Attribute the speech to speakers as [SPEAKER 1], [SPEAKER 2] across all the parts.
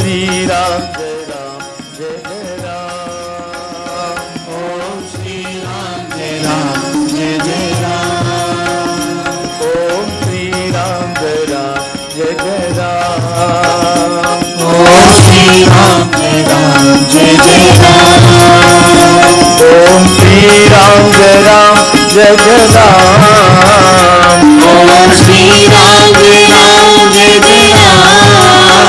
[SPEAKER 1] Shri Ram Jai Ram Jai Jai Ram.
[SPEAKER 2] Om Shri Ram Jai Ram Jai Jai Ram.
[SPEAKER 1] Om Shri Ram Jai Ram Jai Jai Ram.
[SPEAKER 2] Om Shri Ram Jai Ram Jai Jai Ram.
[SPEAKER 1] Om Shri Ram Jai Ram Jai Jai Ram.
[SPEAKER 2] Om Shri Ram Jai Ram Jai Jai Ram.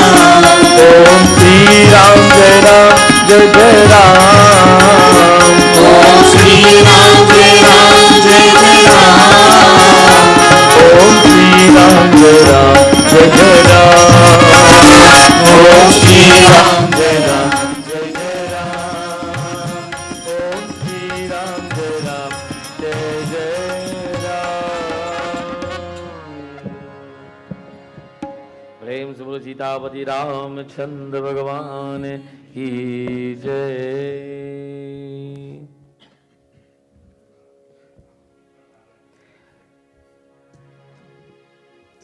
[SPEAKER 1] Om Shri Ram Jai Ram Jai Jai Ram.
[SPEAKER 2] Om Shri Ram Jai Ram Jai Jai Ram.
[SPEAKER 1] Om Shri Ram Jai Ram Jai Jai Ram.
[SPEAKER 2] Om Shri Ram Jai Ram.
[SPEAKER 1] Jai Jai Ram. Om Shri Ram Jai Ram Jai Jai Ram. प्रेम से बोलो सीतापति रामचंद्र भगवान की जय.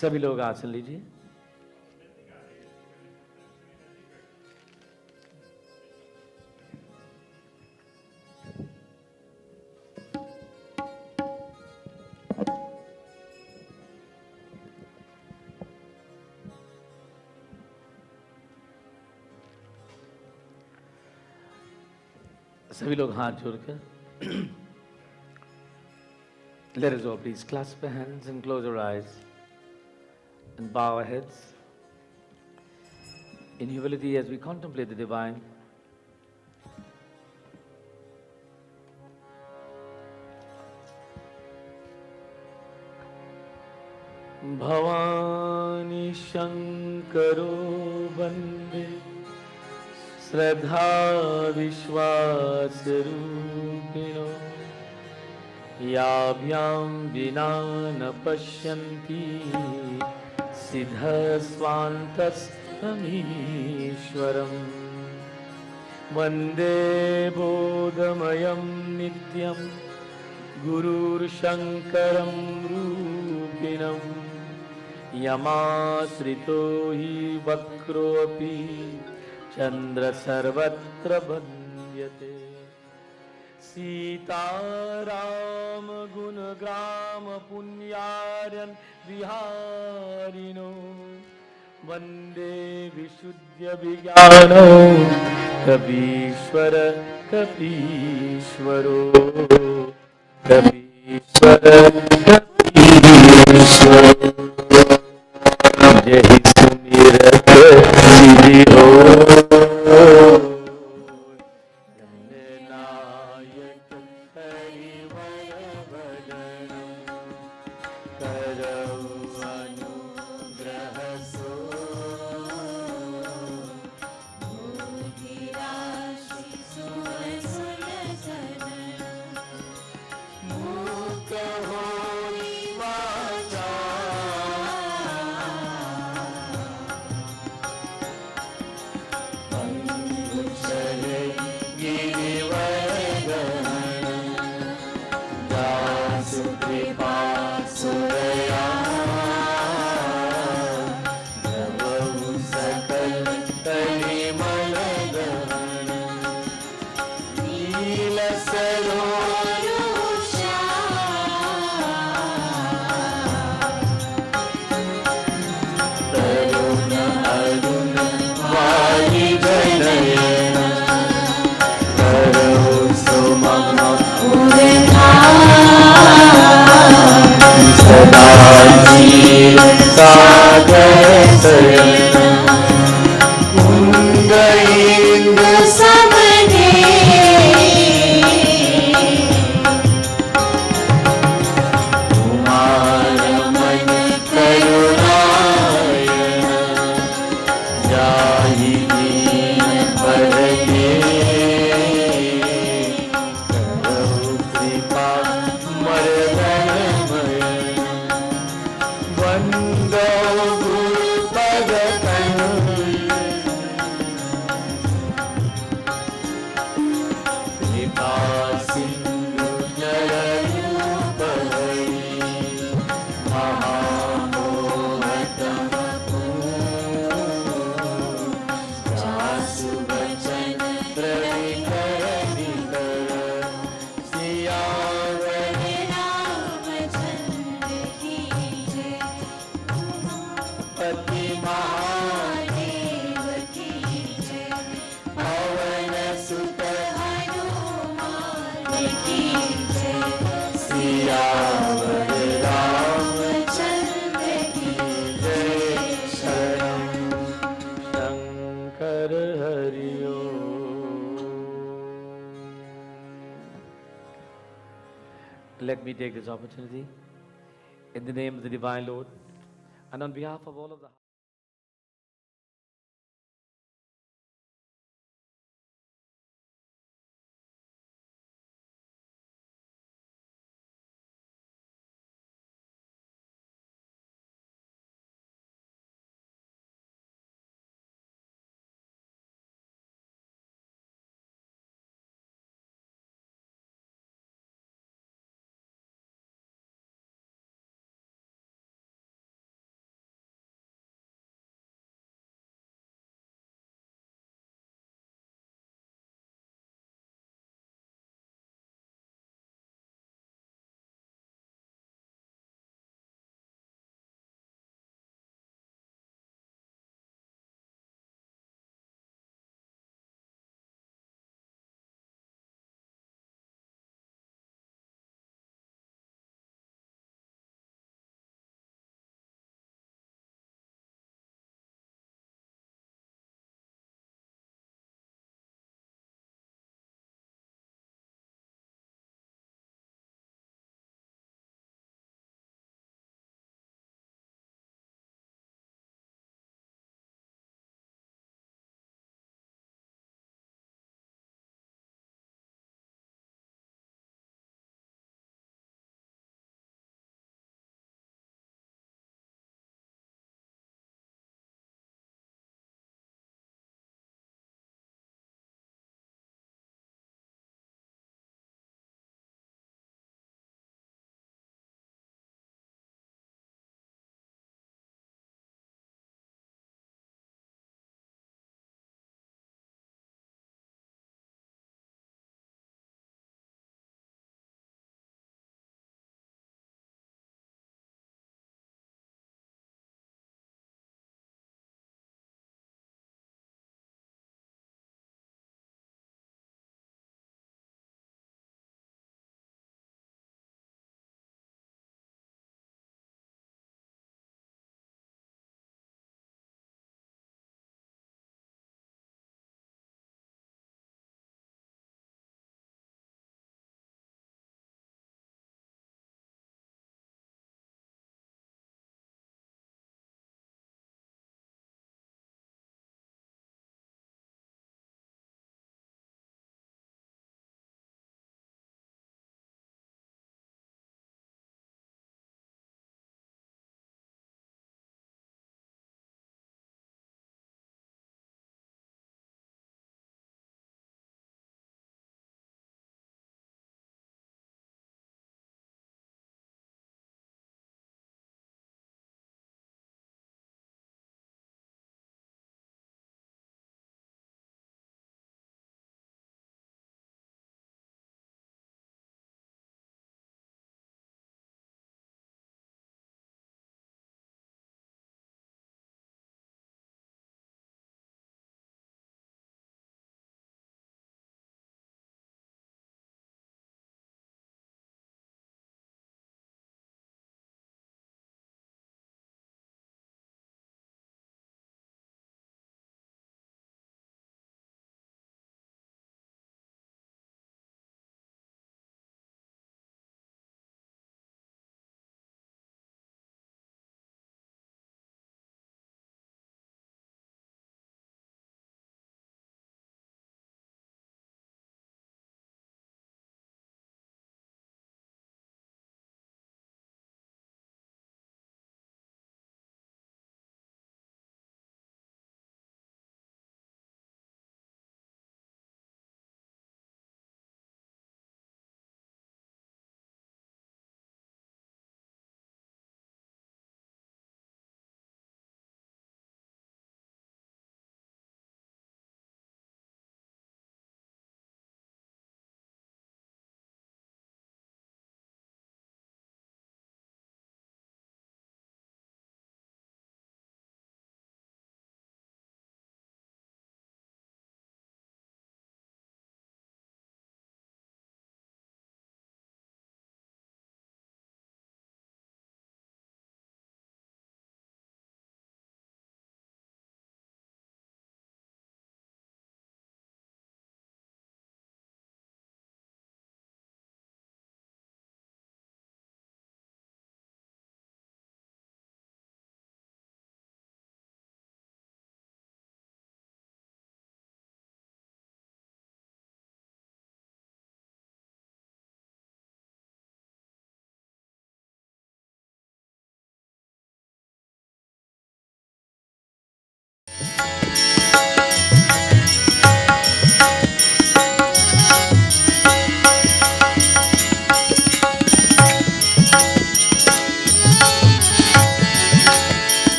[SPEAKER 1] सभी लोग आसन लीजिए. सभी लोग हाथ जोड़कर let us all please clasp our hands and close our eyes and bow our heads in humility as we contemplate the divine. Bhavani Shankaro Bande Shraddha Vishwas Rupino Yabhyam Vina Na Pashyanti Siddha Svantas Amishwaram Vande Bodhamayam Nityam Gurur Shankaram Rupinam Yamasrito hi Vakro api Chandra Sarvatra Bhandyate Sita Ram Gunagram Punyaryan Viharino Vande Vishuddha Vijnano Kapishwara Kapishwaro Kapishwara Kapishwaro Jai Sumirat Siddhi Ho Let me take this opportunity in the name of the Divine Lord and on behalf of all of the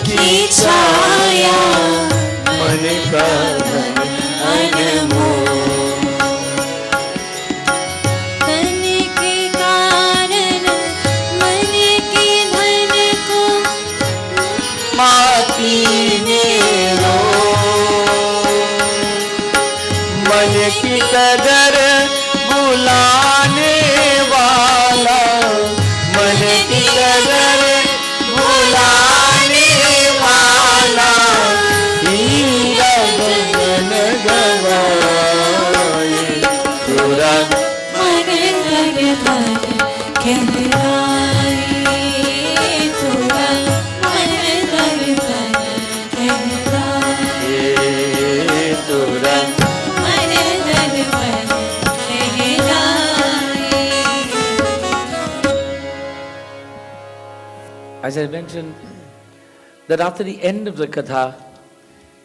[SPEAKER 2] की छाया
[SPEAKER 1] मन का धन
[SPEAKER 2] अनमोल। तन के कारण मन के धन को
[SPEAKER 1] माटी में रो, मन की कदर बुलाने वाला, मन की कदर बुलाने वाला, हीरा गगन गवाए पूरा
[SPEAKER 2] मन धन धन कहलाए, थोड़ा मन धन धन कहलाए,
[SPEAKER 1] तुरा
[SPEAKER 2] मन धन धन कहलाए।
[SPEAKER 3] As I mentioned, that after the end of the katha,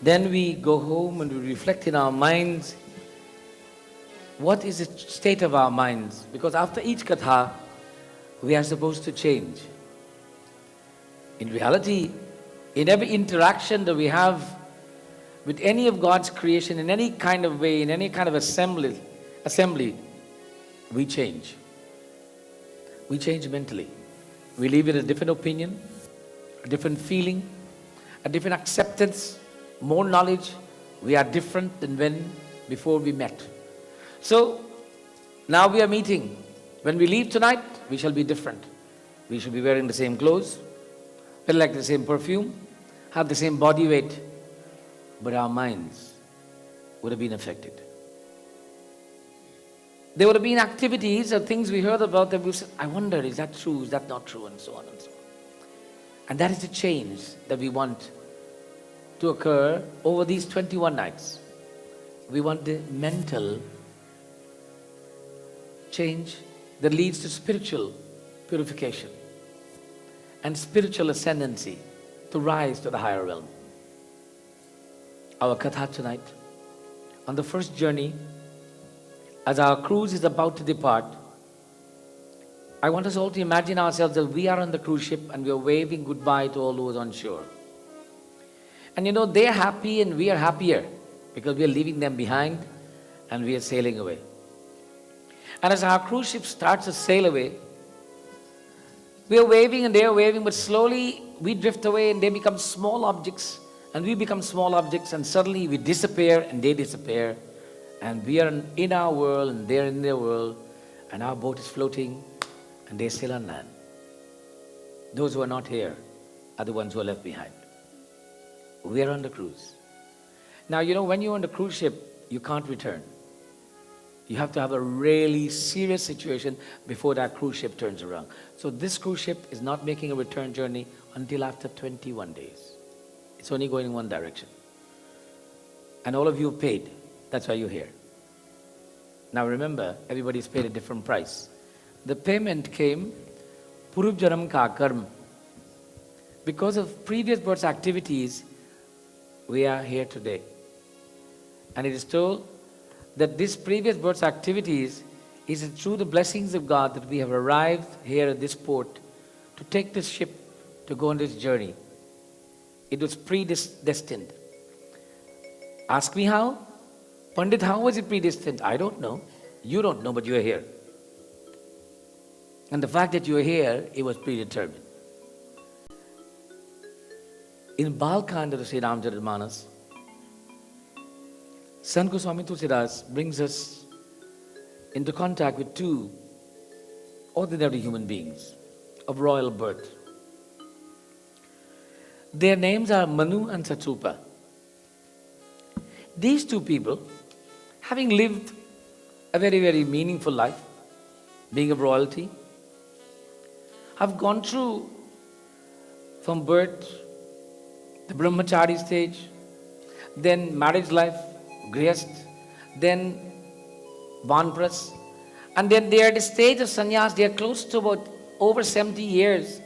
[SPEAKER 3] then we go home and we reflect in our minds, what is the state of our minds? Because after each katha, we are supposed to change. In reality, in every interaction that we have with any of God's creation, in any kind of way, in any kind of assembly, we change. We change mentally. We live with a different opinion, a different feeling, a different acceptance, more knowledge. We are different than when before we met. So now we are meeting. When we leave tonight, we shall be different. We shall be wearing the same clothes, smell like the same perfume, have the same body weight, but our minds would have been affected. There would have been activities or things we heard about that we said, I wonder, is that true, is that not true, and so on and so on. And that is the change that we want to occur over these 21 nights. We want the mental change that leads to spiritual purification and spiritual ascendancy to rise to the higher realm. Our katha tonight, on the first journey, as our cruise is about to depart, I want us all to imagine ourselves that we are on the cruise ship and we are waving goodbye to all those on shore. And you know, they are happy and we are happier because we are leaving them behind and we are sailing away. And as our cruise ship starts to sail away, we are waving and they are waving, but slowly we drift away and they become small objects and we become small objects, and suddenly we disappear and they disappear, and we are in our world and they are in their world, and our boat is floating and they are still on land. Those who are not here are the ones who are left behind. We are on the cruise. Now, you know, when you're on the cruise ship, you can't return. You have to have a really serious situation before that cruise ship turns around. So this cruise ship is not making a return journey until after 21 days. It's only going in one direction. And all of you paid. That's why you're here. Now remember, everybody's paid a different price. The payment came, Purv Janam Ka Karm. Because of previous birth's activities, we are here today. And it is told that this previous birth's activities is through the blessings of God that we have arrived here at this port to take this ship to go on this journey. It was predestined. Ask me how? Pundit, how was it predestined? I don't know. You don't know, but you are here. And the fact that you are here, it was predetermined. In Balkand of the Sri Ramcharitmanas, Sant Goswami Tulsidas brings us into contact with two ordinary human beings of royal birth. Their names are Manu and Satrupa. These two people, having lived a very, very meaningful life, being of royalty, have gone through from birth, the brahmachari stage, then marriage life, grihast, then vanpras, and then they are at the stage of sannyas. They are close to about over 70 years,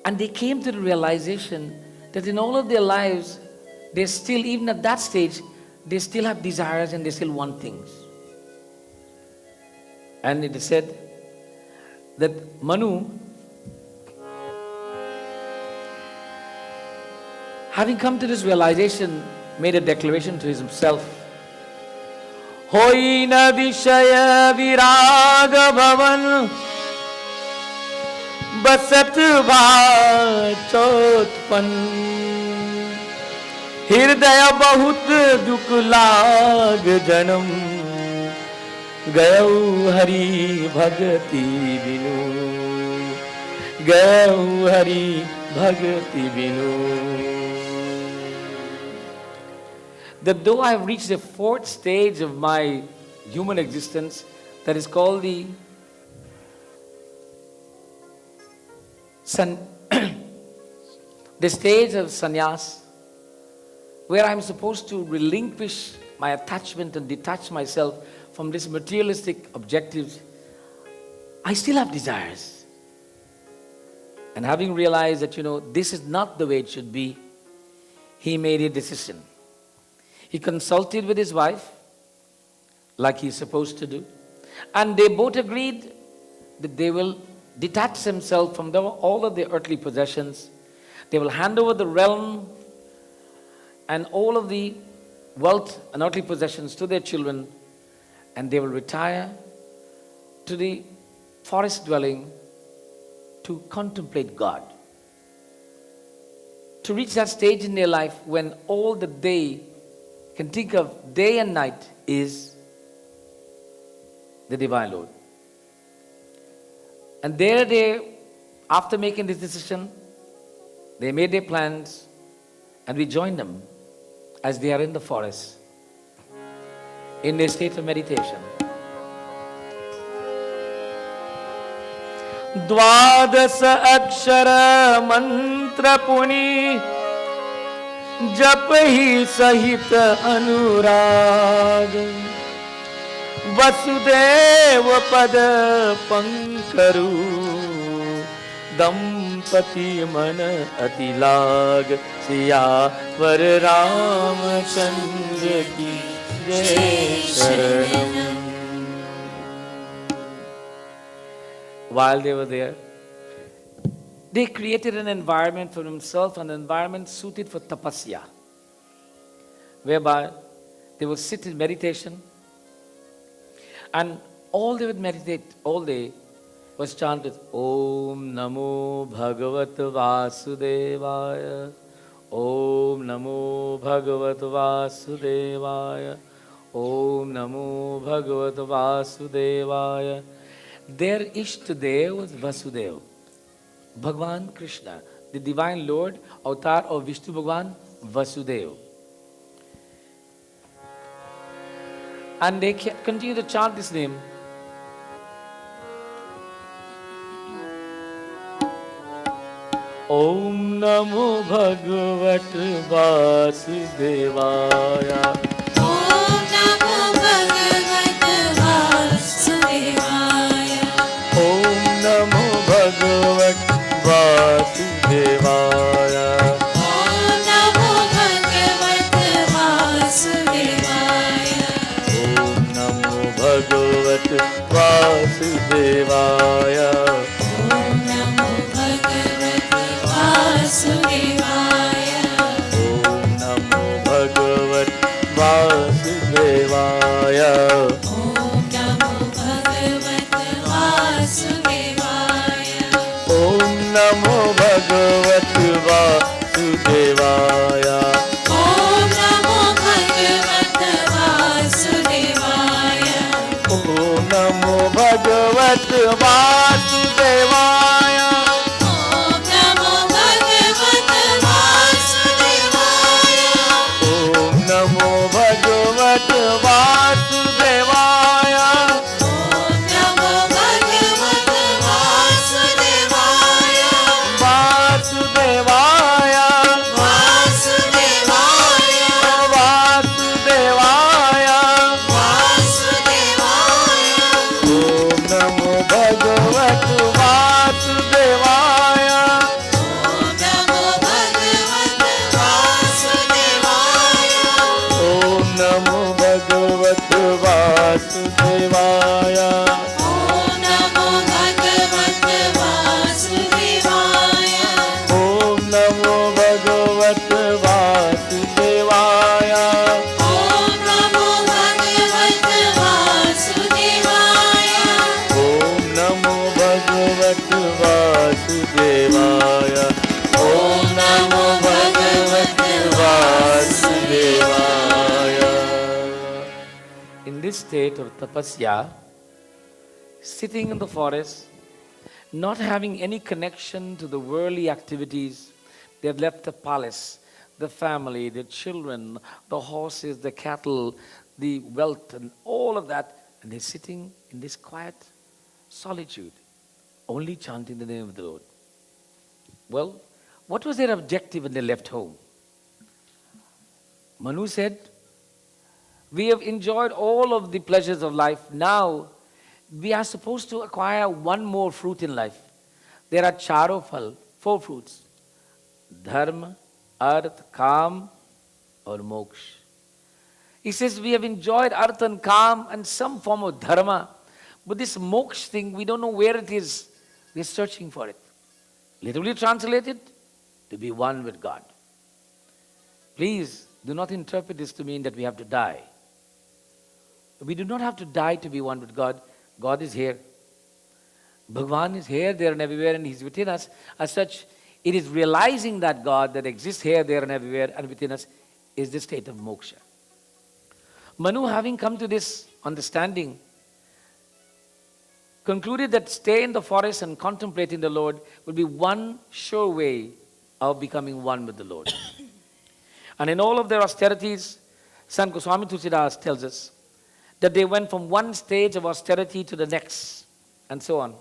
[SPEAKER 3] and they came to the realization that in all of their lives, they still, even at that stage, they still have desires and they still want things. And it is said that Manu Having come to this realization, made a declaration to himself. Hoi na vishaya viraga bhavan basat vachotpan hirdaya bahut dukh lag janam gayau hari bhagati binu gayau hari bhagati binu. That though I have reached the fourth stage of my human existence, that is called the the stage of sannyas, where I am supposed to relinquish my attachment and detach myself from these materialistic objectives, I still have desires. And having realized that, this is not the way it should be, he made a decision. He consulted with his wife, like he's supposed to do, and they both agreed that they will detach themselves from all of the earthly possessions. They will hand over the realm and all of the wealth and earthly possessions to their children, and they will retire to the forest dwelling to contemplate God. To reach that stage in their life when all that they can think of day and night is the Divine Lord. And there they, after making this decision, they made their plans, and we joined them as they are in the forest, in their state of meditation. Dvadasa akshara mantra puni जप ही सहित अनुराग वसुदेव पद पंकरु दंपति मन अति लाग सियावर रामचंद्र की जय शरणम. While they were there, they created an environment for themselves, an environment suited for tapasya, whereby they would sit in meditation, and all they would meditate all day was chanted Om Namo Bhagavat Vasudevaya, Om Namo Bhagavat Vasudevaya, Om Namo Bhagavat Vasudevaya. Their Ishtadev was Vasudeva, Bhagwan Krishna, the Divine Lord, avatar of Vishnu Bhagwan, Vasudeva. And they continue to chant this name. Om Namo Bhagavat Vasudevaya.
[SPEAKER 2] Om Namo Bhagavat Vasudevaya.
[SPEAKER 3] Om Namo Bhagavat Vasudevaya.
[SPEAKER 2] Om Namo Bhagavat Vasudevaya.
[SPEAKER 3] Om Namo Bhagavat Vasudevaya.
[SPEAKER 2] Om Namo Bhagavat Vasudevaya.
[SPEAKER 3] Om Namo Bhagavat state of tapasya, sitting in the forest, not having any connection to the worldly activities. They have left the palace, the family, the children, the horses, the cattle, the wealth, and all of that. And they're sitting in this quiet solitude, only chanting the name of the Lord. Well, what was their objective when they left home? Manu said, we have enjoyed all of the pleasures of life. Now, we are supposed to acquire one more fruit in life. There are charo phal, 4 fruits. Dharma, arth, kam, or moksha. He says we have enjoyed arth and kam and some form of dharma. But this moksha thing, we don't know where it is. We're searching for it. Literally translated, to be one with God. Please do not interpret this to mean that we have to die. We do not have to die to be one with God. God is here. Bhagwan is here, there and everywhere, and He's within us. As such, it is realizing that God that exists here, there and everywhere, and within us is the state of moksha. Manu, having come to this understanding, concluded that stay in the forest and contemplating the Lord would be one sure way of becoming one with the Lord. And in all of their austerities, Sant Goswami Tulsidas tells us that they went from one stage of austerity to the next, and so on.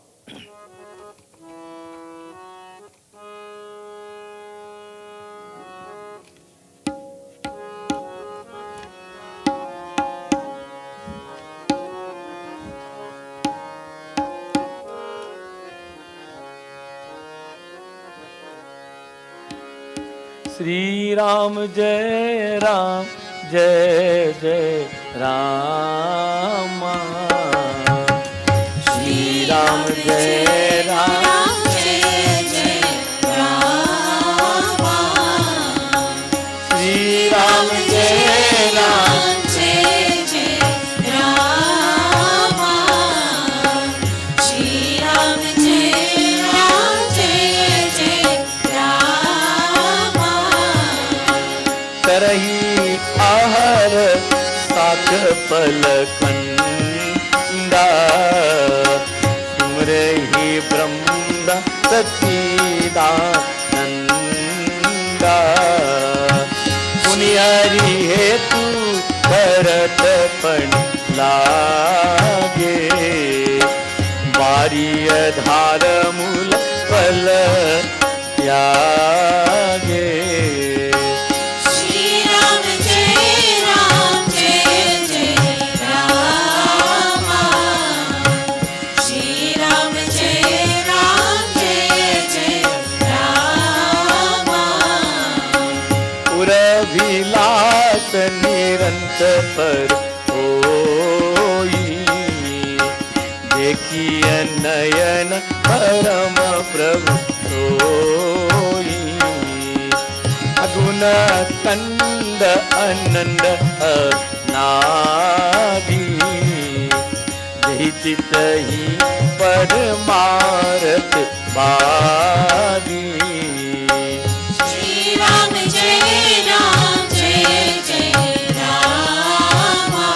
[SPEAKER 1] Sri Ram Jai Ram Jai Jai Rama. Sri Ram Jai Ram
[SPEAKER 2] Jai Jai Rama.
[SPEAKER 1] Sri Ram Jai Ram
[SPEAKER 2] Jai Jai Rama. Shri Ram Jai Ram Jai Jai Rama.
[SPEAKER 1] Tarahi ahar sak palakanda sumrehi brahma sachidananda Puniyari हेतु भरत पण लागे बारिय धार मूल फल त्यागे
[SPEAKER 2] Shri Ram Jai Ram Jai Jai Rama. Shri Ram Jai Ram Jai Jai Rama.
[SPEAKER 1] पुरभिलास निरंतर पर होई देखिय नयन परम प्रभु सोई अगुण कंद आनंद अनादि जहि चित ही परमारथ बादी
[SPEAKER 2] Shri Ram Jai Ram Jai Jai Rama.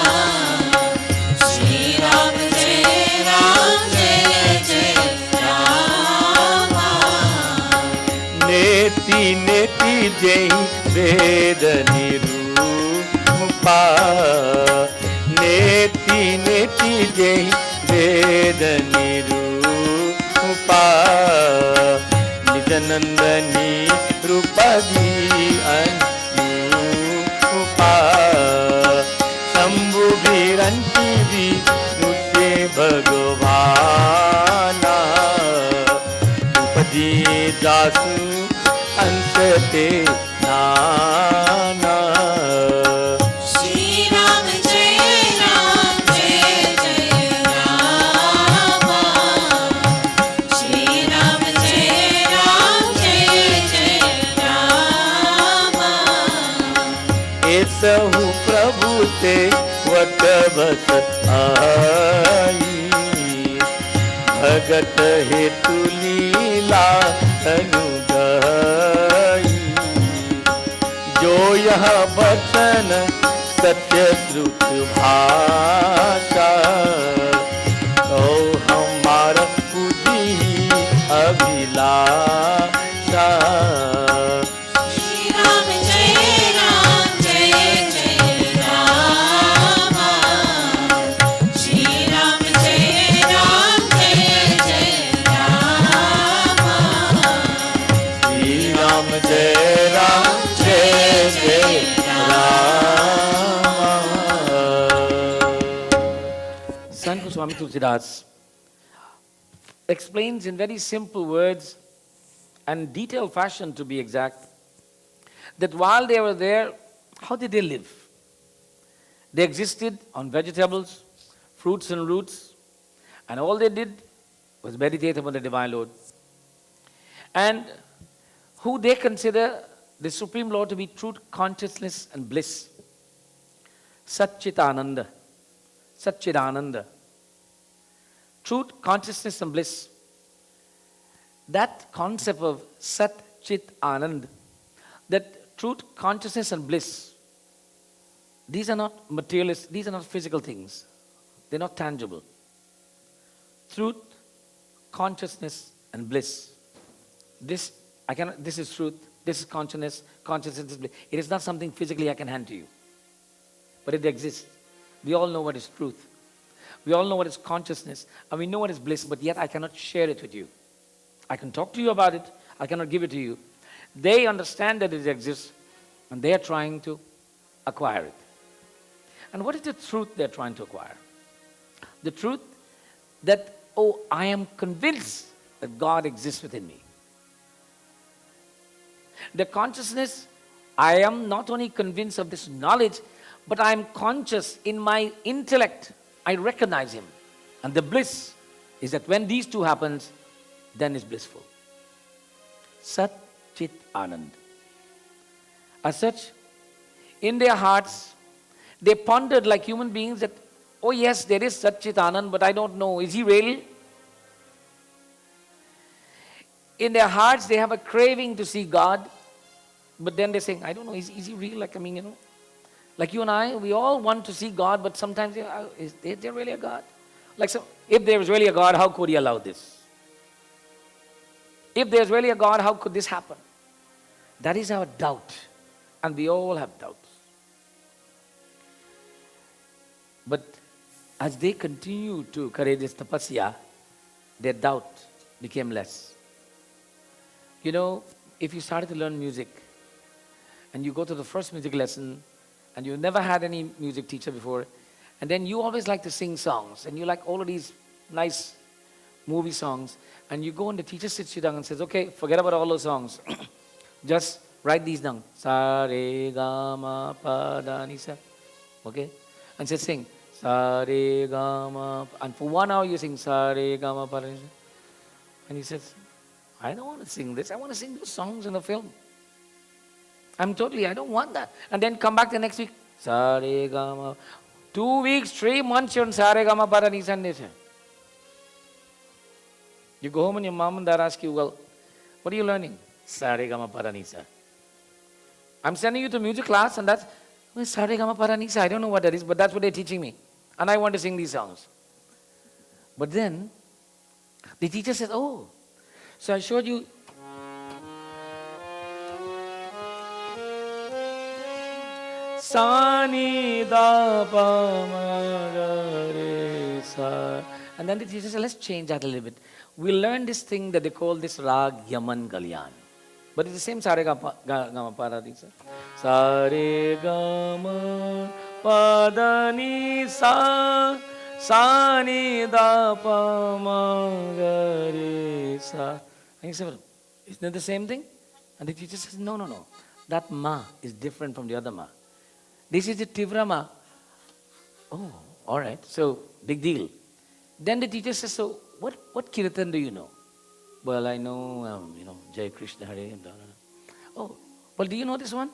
[SPEAKER 2] Shri Ram Jai Ram Jai Jai Rama.
[SPEAKER 1] नेति नेति जय वेद निरूपा नेति नेति जय वेद निरूपा निज नंदनी रूपदी अनुपा शंभु भिरंती भी मुझे भगवाना उपजी जासु अंशते नाना
[SPEAKER 2] Shri Ram Jai Ram Jai Jai Rama. Shri Ram Jai Ram Jai Jai Rama.
[SPEAKER 1] ऐसहु प्रभु ते वट बस आई भगत हेतु लीला अनुगाई जो यह बचन सत्य श्रुत भाषा ओ हमारा पूजी अभिलाषा
[SPEAKER 2] श्री राम जय जय राम श्री राम जय राम
[SPEAKER 1] श्री राम जय राम जय Ram
[SPEAKER 3] Sant Swami Tulsidas explains in very simple words and detailed fashion, to be exact, that while they were there, how did they live? They existed on vegetables, fruits and roots, and all they did was meditate upon the Divine Lord. And who they consider the Supreme Lord to be truth, consciousness and bliss. Satchitananda. Satchidananda. Truth, consciousness and bliss. That concept of Sat, Chit, Anand, that truth, consciousness and bliss, these are not materialist, these are not physical things. They're not tangible. Truth, consciousness and bliss. This is truth, this is consciousness is bliss. It is not something physically I can hand to you. But it exists. We all know what is truth. We all know what is consciousness, and we know what is bliss, but yet I cannot share it with you. I can talk to you about it, I cannot give it to you. They understand that it exists, and they are trying to acquire it. And what is the truth they're trying to acquire? The truth that, oh, I am convinced that God exists within me. The consciousness, I am not only convinced of this knowledge, but I am conscious in my intellect. I recognize Him. And the bliss is that when these two happens, then it's blissful. Sat, Chit, Anand. As such, in their hearts, they pondered like human beings that, oh yes, there is Sat, Chit, Anand, but I don't know, is He real? In their hearts, they have a craving to see God, but then they're saying, I don't know, is He real? Like you and I, we all want to see God, but sometimes, is there really a God? If there is really a God, how could He allow this? If there's really a God, how could this happen? That is our doubt. And we all have doubts. But as they continue to carry this tapasya, their doubt became less. You know, if you started to learn music, and you go to the first music lesson, and you've never had any music teacher before, and then you always like to sing songs, and you like all of these nice movie songs, and you go and the teacher sits you down and says, okay, forget about all those songs. Just write these down. Sa, re, ga, ma, pa, da, ni, sa. Okay? And says sing. Sa, re, ga, ma, pa. And for 1 hour you sing sa, re, ga, ma, pa, da, ni, sa. And he says, I don't want to sing this. I want to sing those songs in the film. I don't want that. And then come back the next week. Sa, re, ga, ma. 2 weeks, 3 months, you're on sa, re, ga, ma, pa, da, ni, sa. You go home and your mom and dad ask you, well, what are you learning? Sa, re, ga, ma, pa, da, ni, sa. I'm sending you to music class and that's, well, sa, re, ga, ma, pa, da, ni, sa. I don't know what that is, but that's what they're teaching me. And I want to sing these songs. But then, the teacher says, oh, so I showed you. Sa, ni, da, pa, ma, ga, re, sa. And then the teacher said, let's change that a little bit. We learn this thing that they call this rag Yaman Kalyan. But it's the same sa, re, ga, ma, pa, da, ni, sa. Sa, re, ga, ma, pa, da, ni, sa. Sa, ni, da, pa, ma, ga, re, sa. And he said, well, isn't it the same thing? And the teacher says, no. That ma is different from the other ma. This is the Tivra ma. Oh, all right. So, big deal. Then the teacher says, so what kirtan do you know? Well, I know, Jai Krishna Hare. Blah, blah, blah. Oh, well, do you know this one?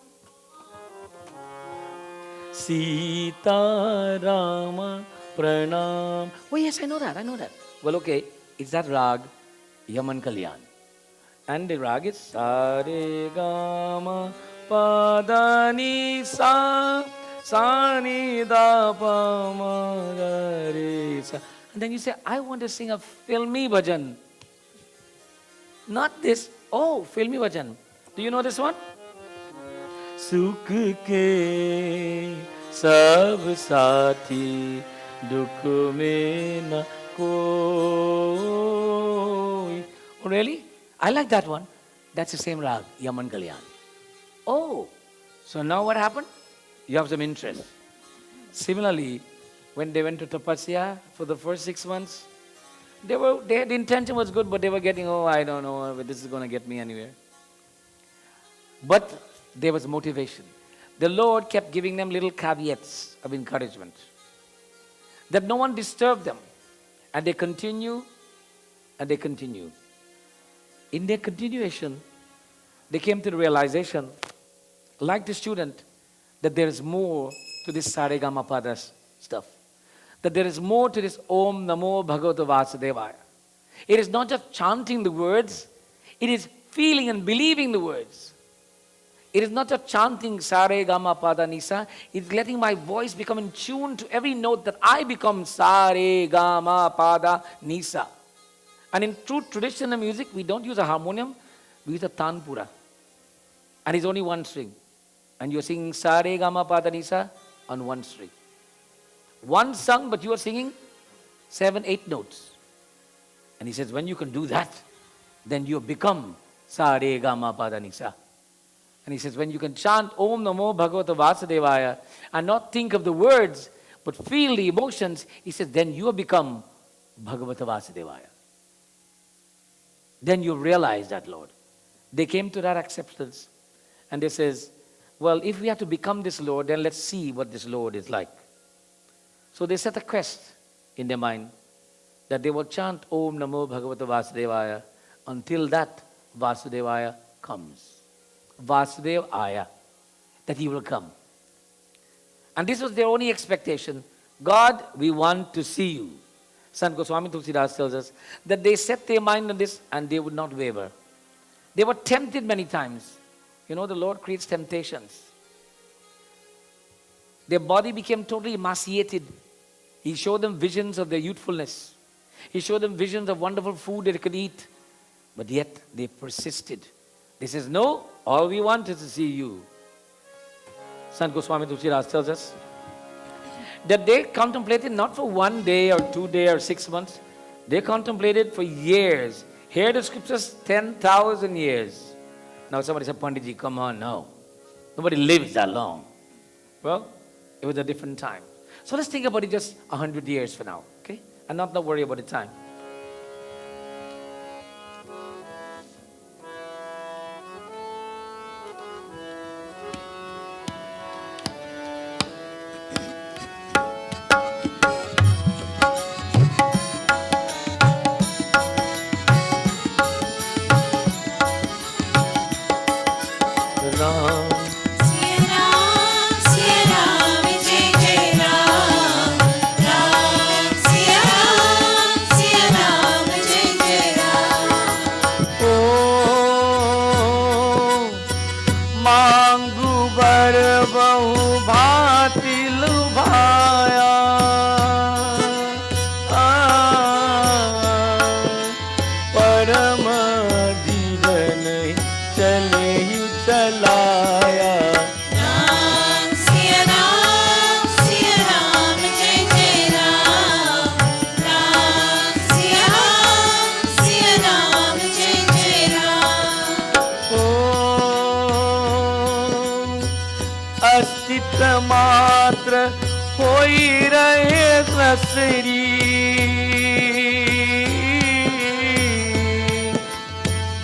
[SPEAKER 3] Sita Rama Pranam. Oh, yes, I know that. Well, okay, it's that rag, Yaman Kalyan. And the rag is Sa, re, ga, ma, pa, da, ni, sa. sa ni da pa ma ga re sa. And then you say, I want to sing a filmy bhajan. Not this. Oh, filmy bhajan. Do you know this one? Sukh ke sab saathi, dukh mein na koi. Oh, really? I like that one. That's the same rag, Yaman Kalyan. Oh, so now what happened? You have some interest. Similarly, when they went to Tapasya for the first 6 months, the intention was good, but they were getting, oh, I don't know, this is going to get me anywhere. But there was motivation. The Lord kept giving them little caveats of encouragement, that no one disturbed them. And they continue, and they continue. In their continuation, they came to the realization, like the student, that there is more to this Saregamapada stuff. That there is more to this Om Namo Bhagavata Vasudevaya. It is not just chanting the words, it is feeling and believing the words. It is not just chanting Saregamapada Nisa, it is letting my voice become in tune to every note that I become Saregamapada Nisa. And in true traditional music, we don't use a harmonium, we use a tanpura. And it's only one string. And you're singing Saregamapada Nisa on one string. One sung, but you are singing 7, 8 notes. And he says, when you can do that, then you become Saregamapada Nisa. And he says, when you can chant Om Namo Bhagavata Vasudevaya and not think of the words, but feel the emotions, he says, then you have become Bhagavata Vasudevaya. Then you realize that, Lord. They came to that acceptance. And they says, well, if we have to become this Lord, then let's see what this Lord is like. So they set a quest in their mind that they will chant Om Namo Bhagavata Vasudevaya until that Vasudevaya comes. Vasudevaya, that he will come. And this was their only expectation. God, we want to see you. Sant Goswami Tulsidas tells us that they set their mind on this and they would not waver. They were tempted many times. You know, the Lord creates temptations. Their body became totally emaciated. He showed them visions of their youthfulness. He showed them visions of wonderful food they could eat. But yet they persisted. They says, no, all we want is to see you. Sant Goswami Tulsidas tells us that they contemplated not for 1 day or 2 days or 6 months. They contemplated for years. Here the scriptures, 10,000 years. Now somebody said, Panditji, come on, no. Nobody lives that long. Well, it was a different time. So let's think about it just 100 years for now, okay? And not worry about the time.
[SPEAKER 1] मात्र होई रहे रसरी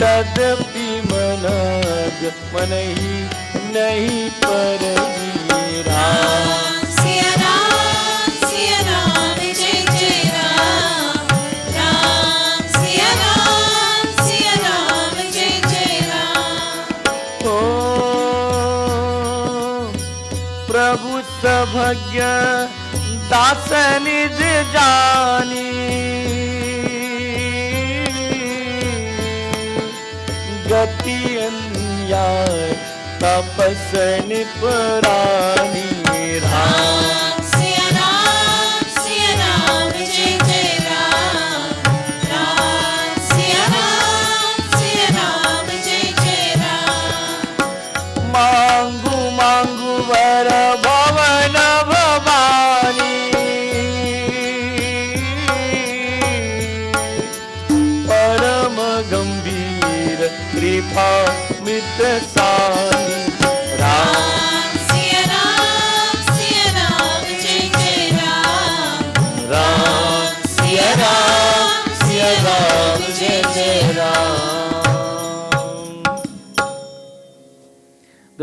[SPEAKER 1] तदपि मनग मनहि नहीं पर सभज्ञ दास निज जानी गति अन्याय तपस निपरानी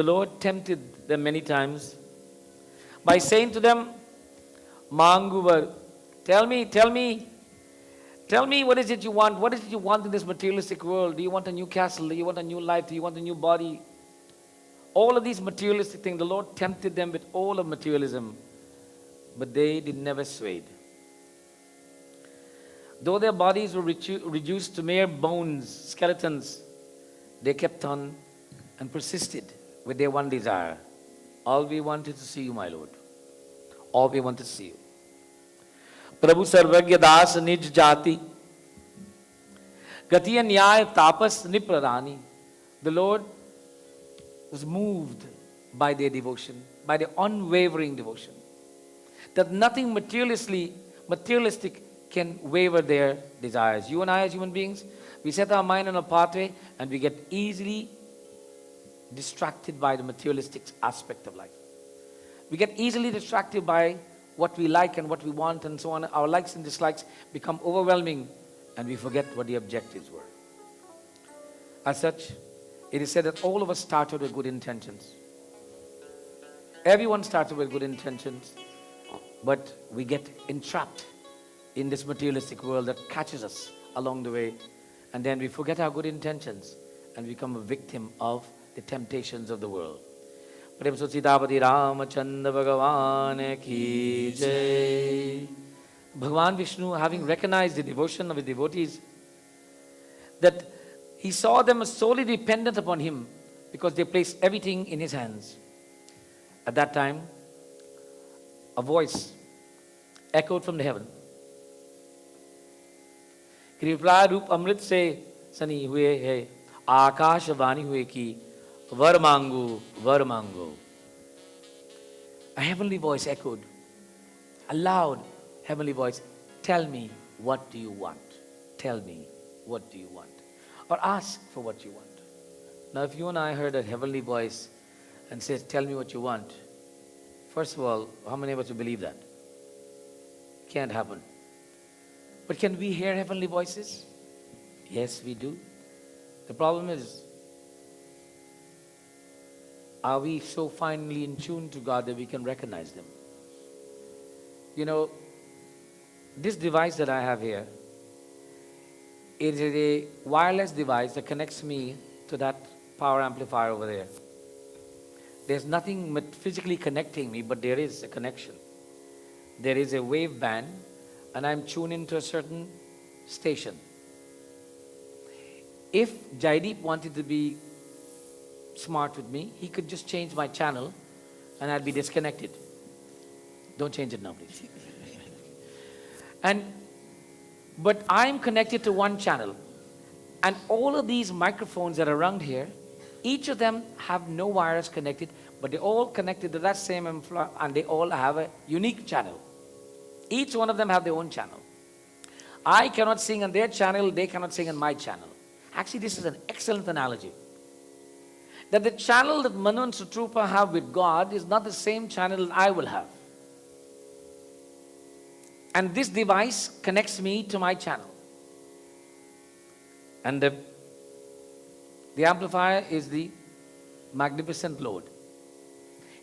[SPEAKER 3] Lord tempted them many times by saying to them, Manguvar, tell me, what is it you want? What is it you want in this materialistic world? Do you want a new castle? Do you want a new life? Do you want a new body? All of these materialistic things, the Lord tempted them with all of materialism, but they did never swayed. Though their bodies were reduced to mere bones, skeletons, they kept on and persisted with their one desire. All we want is to see you, my Lord. All we want to see you. Prabhu Sarvagya Das Nij Jati Gatiya Nyaya Tapas Nipradani. The Lord was moved by their devotion, by their unwavering devotion. That nothing materialistic can waver their desires. You and I as human beings, we set our mind on a pathway and we get easily distracted by the materialistic aspect of life. We get easily distracted by what we like and what we want and so on. Our likes and dislikes become overwhelming and we forget what the objectives were. As such, it is said that all of us started with good intentions. Everyone started with good intentions, but we get entrapped in this materialistic world that catches us along the way, and then we forget our good intentions and become a victim of the temptations of the world. Prem so Sitapati Ramachandra Bhagavan ki jai. Bhagavan Vishnu, having recognized the devotion of his devotees, that he saw them as solely dependent upon him because they placed everything in his hands. At that time, a voice echoed from the heaven. कृपा रूप अमृत से सनी हुए है आकाशवाणी हुए कि वर मांगो. A heavenly voice echoed, a loud heavenly voice, tell me what do you want? Tell me what do you want? Or ask for what you want. Now if you and I heard a heavenly voice and says, tell me what you want, first of all, how many of us will believe that? Can't happen. But can we hear heavenly voices? Yes, we do. The problem is, are we so finely in tune to God that we can recognize them? You know, this device that I have here, it is a wireless device that connects me to that power amplifier over there. There's nothing physically connecting me, but there is a connection. There is a wave band, and I'm tuned into a certain station. If Jaideep wanted to be smart with me, he could just change my channel and I'd be disconnected. Don't change it now, please. But I'm connected to one channel, and all of these microphones that are around here, each of them have no wires connected, but they're all connected to that same and they all have a unique channel. Each one of them have their own channel. I cannot sing on their channel, they cannot sing on my channel. Actually, this is an excellent analogy. That the channel that Manu and Sutrupa have with God is not the same channel that I will have. And this device connects me to my channel. And the amplifier is the magnificent Lord.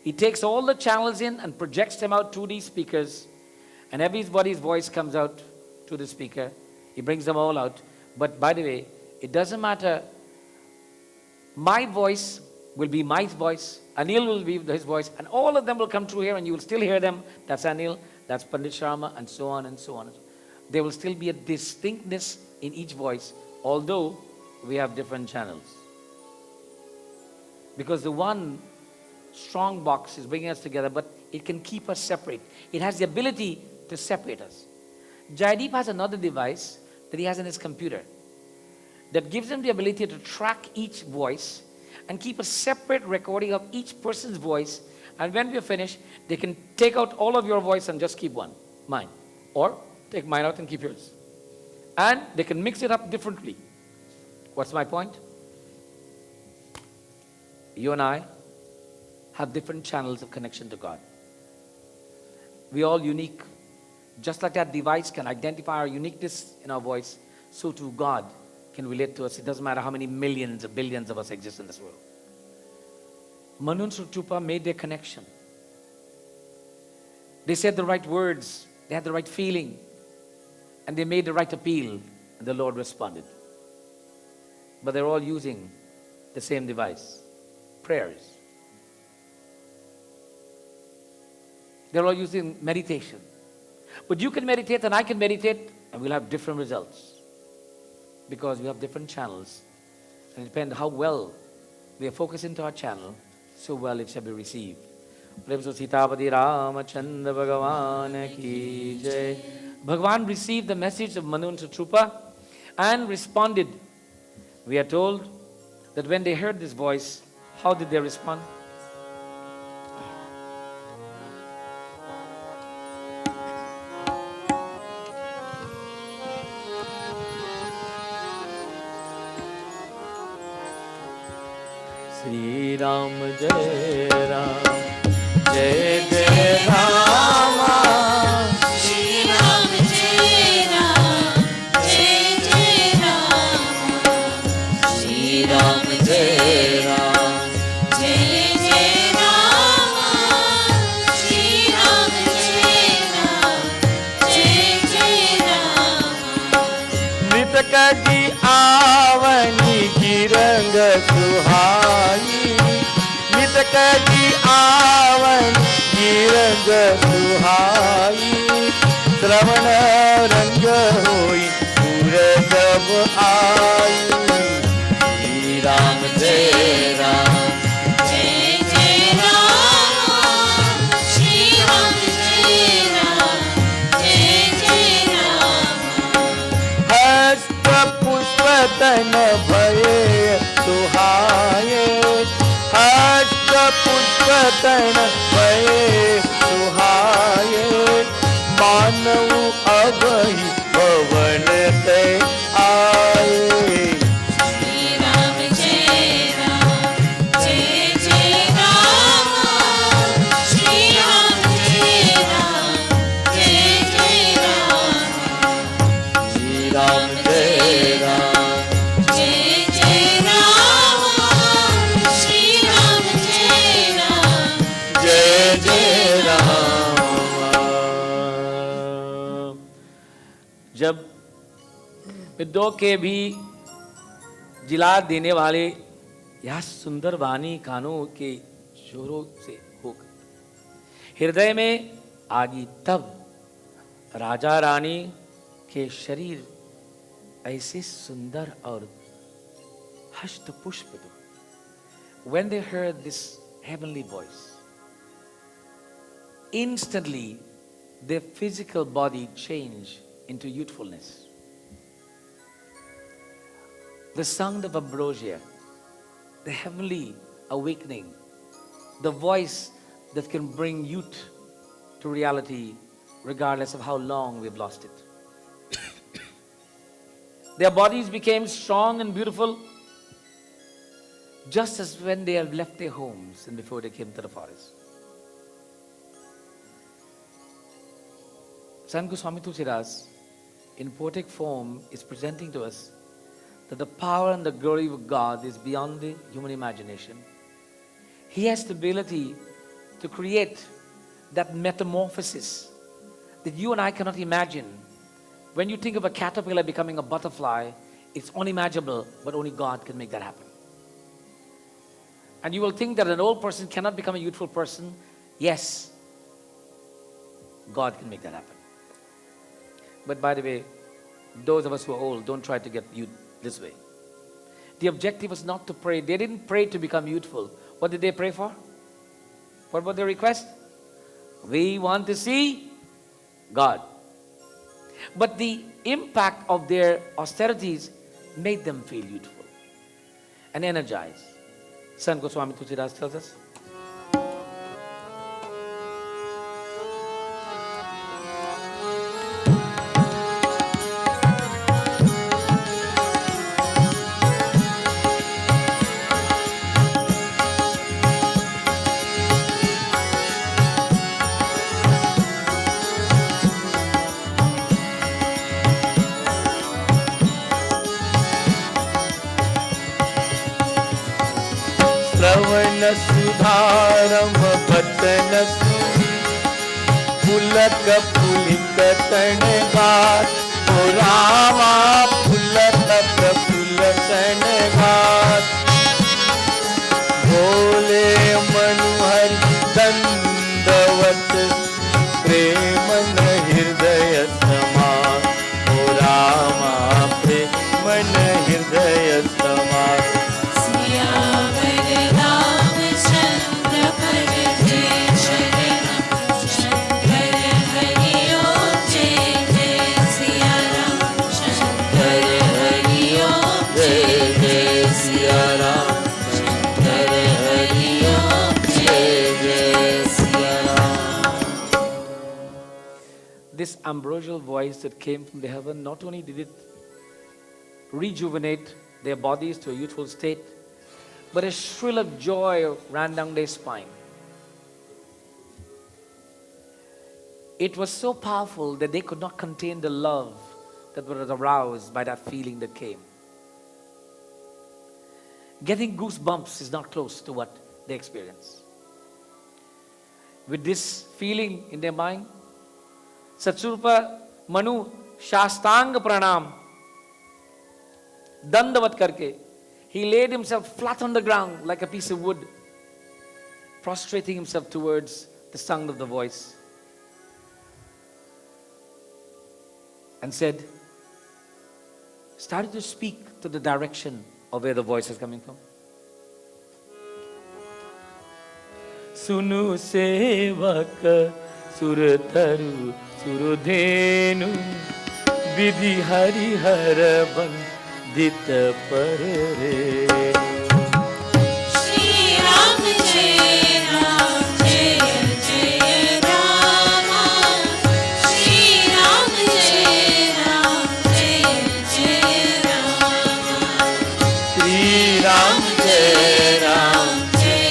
[SPEAKER 3] He takes all the channels in and projects them out to these speakers, and everybody's voice comes out to the speaker. He brings them all out. But by the way, it doesn't matter. My voice will be my voice, Anil will be his voice, and all of them will come through here and you will still hear them. That's Anil, that's Pundit Sharma, and so on and so on. There will still be a distinctness in each voice, although we have different channels. Because the one strong box is bringing us together, but it can keep us separate. It has the ability to separate us. Jaideep has another device that he has in his computer that gives him the ability to track each voice and keep a separate recording of each person's voice. And when we're finished, they can take out all of your voice and just keep one, mine. Or take mine out and keep yours. And they can mix it up differently. What's my point? You and I have different channels of connection to God. We're all unique. Just like that device can identify our uniqueness in our voice, so too God can relate to us. It doesn't matter how many millions or billions of us exist in this world. Manu and Srutupa made their connection. They said the right words, they had the right feeling, and they made the right appeal, and the Lord responded. But they're all using the same device, prayers. They're all using meditation. But you can meditate and I can meditate, and we'll have different results. Because we have different channels. And it depends how well we are focused into our channel, so well it shall be received. Sitapati Ramachandra Bhagavan ki jai. Bhagavan received the message of Manu and Srutupa and responded. We are told that when they heard this voice, how did they respond?
[SPEAKER 1] Sri Ram Jai Ram Jai Jai Rama
[SPEAKER 2] Shri Ram Jai Ram Jai Jai Rama Shri Ram Jai Ram Jai Jai Rama Shri Ram Jai Ram Jai Jai Rama
[SPEAKER 1] मृतक की आवनी की रंग सुहाई मृतक की आवनी की रंग सुहाई श्रवण रंग होई पूर जब आई श्री राम जय राम
[SPEAKER 2] जय जय राम श्री राम जय राम जय जय राम
[SPEAKER 1] हस्त पुष्प तन भये सुहाये हस्त पुष्प तन भये सुहाये मानव अभहि भवन ते आए
[SPEAKER 2] श्री राम जय राम जय जय राम श्री राम जय राम जय जय राम
[SPEAKER 1] श्री राम जय राम
[SPEAKER 2] जय जय राम श्री राम जय राम
[SPEAKER 1] जय जय राम
[SPEAKER 3] जब विद्रोह के भी जिला देने वाले यह सुंदर वाणी कानों के शोरों से होकर हृदय में आगी, तब राजा रानी के शरीर ऐसे सुंदर और हस्त पुष्प दो. When they heard this heavenly voice, instantly their physical body changed into youthfulness. The sound of ambrosia, the heavenly awakening, the voice that can bring youth to reality regardless of how long we've lost it. Their bodies became strong and beautiful just as when they have left their homes and before they came to the forest. Sant Goswami Tulsidas, in poetic form, is presenting to us that the power and the glory of God is beyond the human imagination. He has the ability to create that metamorphosis that you and I cannot imagine. When you think of a caterpillar becoming a butterfly, it's unimaginable, but only God can make that happen. And you will think that an old person cannot become a youthful person. Yes, God can make that happen. But by the way, those of us who are old, don't try to get youth this way. The objective was not to pray. They didn't pray to become youthful. What did they pray for? What was their request? We want to see God. But the impact of their austerities made them feel youthful and energized. Sant Goswami Tulsidas tells us,
[SPEAKER 1] श्रवण सुधा पुलक पुलिक तणघात ओ रामा पुलक प्रफुल्ल तणघात बोले मनोहर दंडवत प्रेमन हृदय समा ओ रामा प्रेमन हृदय समा
[SPEAKER 2] सियावर रामचंद्र पर जय शरणम शंकर हरि ओम जय जय सिया राम शंकर हरि ओम जय जय सिया राम शंकर हरि ओम जय जय Siya Ram.
[SPEAKER 3] This ambrosial voice that came from the heaven, not only did it rejuvenate their bodies to a youthful state, but a thrill of joy ran down their spine. It was so powerful that they could not contain the love that was aroused by that feeling that came. Getting goosebumps is not close to what they experience. With this feeling in their mind, Satsurupa Manu Shastanga Pranam Dandavat karke, he laid himself flat on the ground like a piece of wood, prostrating himself towards the sound of the voice, and said, started to speak to the direction of where the voice is coming from.
[SPEAKER 1] Sunu sevak surtaru surudhenu vidhi hari har bandit pare.
[SPEAKER 2] Shri Ram Jai Ram Jai Jai Rama. Shri Ram Jai Ram Jai Jai Rama.
[SPEAKER 1] Shri Ram Jai Ram
[SPEAKER 2] Jai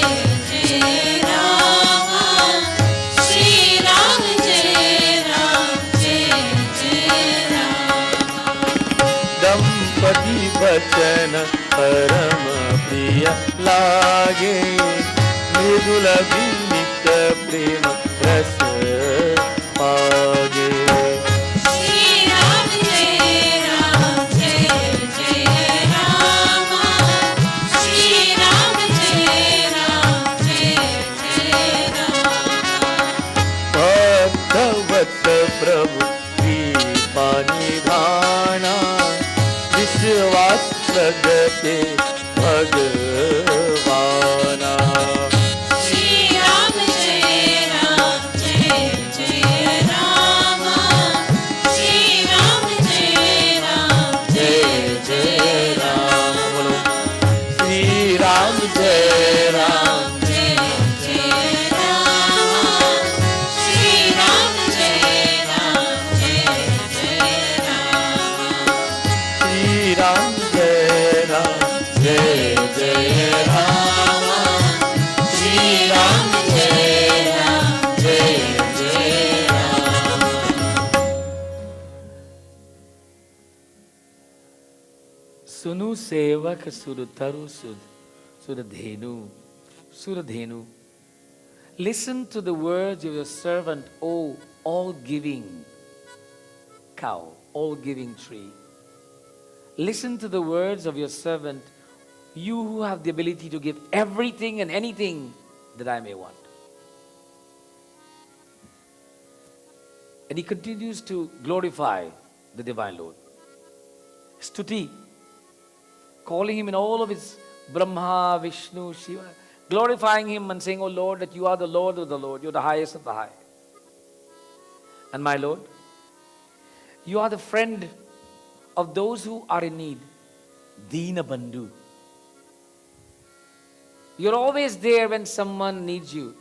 [SPEAKER 2] Jai Rama. Shri Ram Jai Ram Jai Jai Rama.
[SPEAKER 1] दंपति वचन परम प्रिय लागे मृदुल विनित प्रेम रस पागे.
[SPEAKER 2] Shri Ram Jai Ram Jai Jai Rama. Shri Ram Jai Ram Jai Jai Rama.
[SPEAKER 1] भक्तवत्स प्रभु कृपा निधाना विश्वास प्रगटे भगवाना.
[SPEAKER 2] Shri Ram Jai Ram Jai Jai Rama. Shri Ram Jai Ram Jai Jai Rama.
[SPEAKER 1] बोलो श्री राम जय Ram
[SPEAKER 2] Jai Jai Rama. Shri Ram Jai Ram Jai Jai Rama.
[SPEAKER 1] Shri Ram जय राम जय जय Ram.
[SPEAKER 2] Shri Ram Jai Ram Jai Jai Rama.
[SPEAKER 3] सुनु सेवक सुरतरु Suradhenu. Suradhenu. Listen to the words of your servant, O all-giving cow, all-giving tree. Listen to the words of your servant, you who have the ability to give everything and anything that I may want. And he continues to glorify the Divine Lord. Stuti, calling him in all of his Brahma, Vishnu, Shiva, glorifying him and saying, Oh Lord, that you are the Lord of the Lord, you're the highest of the high. And my Lord, you are the friend of those who are in need. Dina Bandhu. You're always there when someone needs you.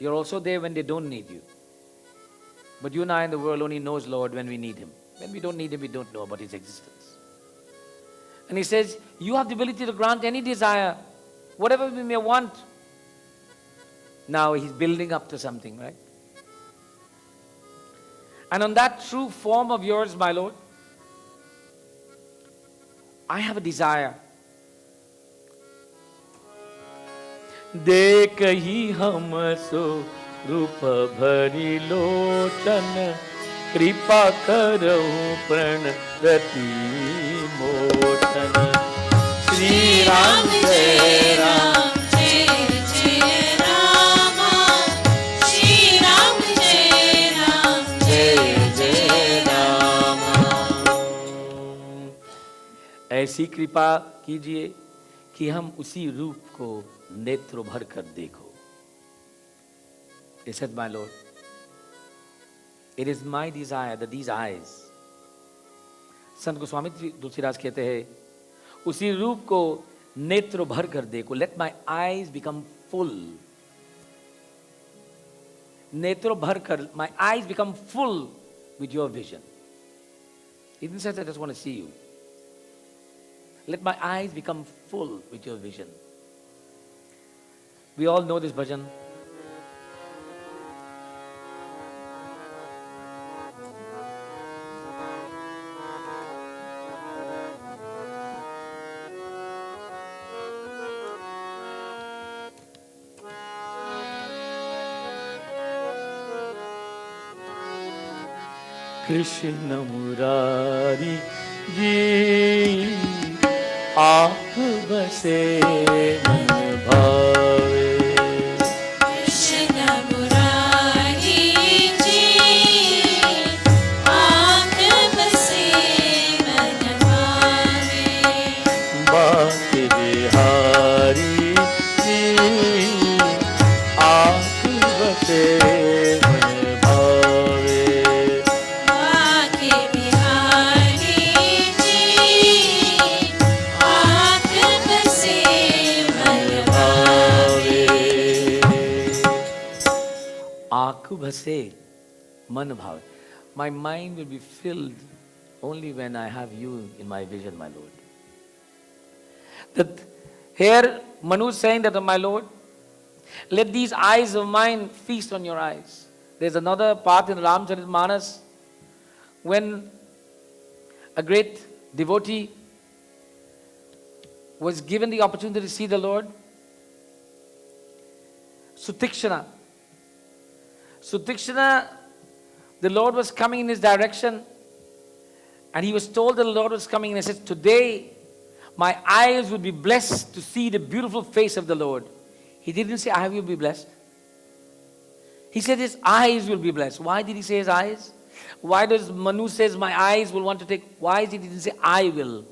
[SPEAKER 3] You're also there when they don't need you. But you and I in the world only knows Lord when we need him. When we don't need him, we don't know about his existence. And he says, you have the ability to grant any desire, whatever we may want. Now he's building up to something, right? And on that true form of yours, my Lord, I have a desire.
[SPEAKER 1] देख ही हम सो रूप भरी लोचन कृपा करो प्रणरति मोचन श्री राम जय राम
[SPEAKER 2] जय जय रामा श्री राम जय राम जय जय रामा।
[SPEAKER 3] ऐसी कृपा कीजिए कि हम उसी रूप को नेत्र भर कर देखो। He said, my Lord, it is my desire that these eyes, संत गोस्वामी तुलसीदास कहते हैं, उसी रूप को नेत्र भर कर देखो. Let my eyes become full. नेत्रों भर कर, my eyes become full with your vision. He didn't say, I just want to see you. Let my eyes become full with your vision. We all know this bhajan.
[SPEAKER 1] Krishna Murari जी आप बसे मन भावे
[SPEAKER 2] कृष्ण मुरारी जी आप बसे मन भावे
[SPEAKER 1] बाके बिहारी जी आप बसे मन भावे
[SPEAKER 2] बाके बिहारी जी आप बसे मन भावे
[SPEAKER 3] आँख भसे मन भावे. My mind will be filled only when I have you in my vision, my Lord. That here Manu is saying that, my Lord, let these eyes of mine feast on your eyes. There's another part in Ramcharitmanas when a great devotee was given the opportunity to see the Lord. Sutikshana, the Lord was coming in his direction, and he was told that the Lord was coming, and he said, today my eyes will be blessed to see the beautiful face of the Lord. He didn't say, I will be blessed. He said his eyes will be blessed. Why did he say his eyes? Why does Manu says my eyes will want to take? Why did he didn't say I will?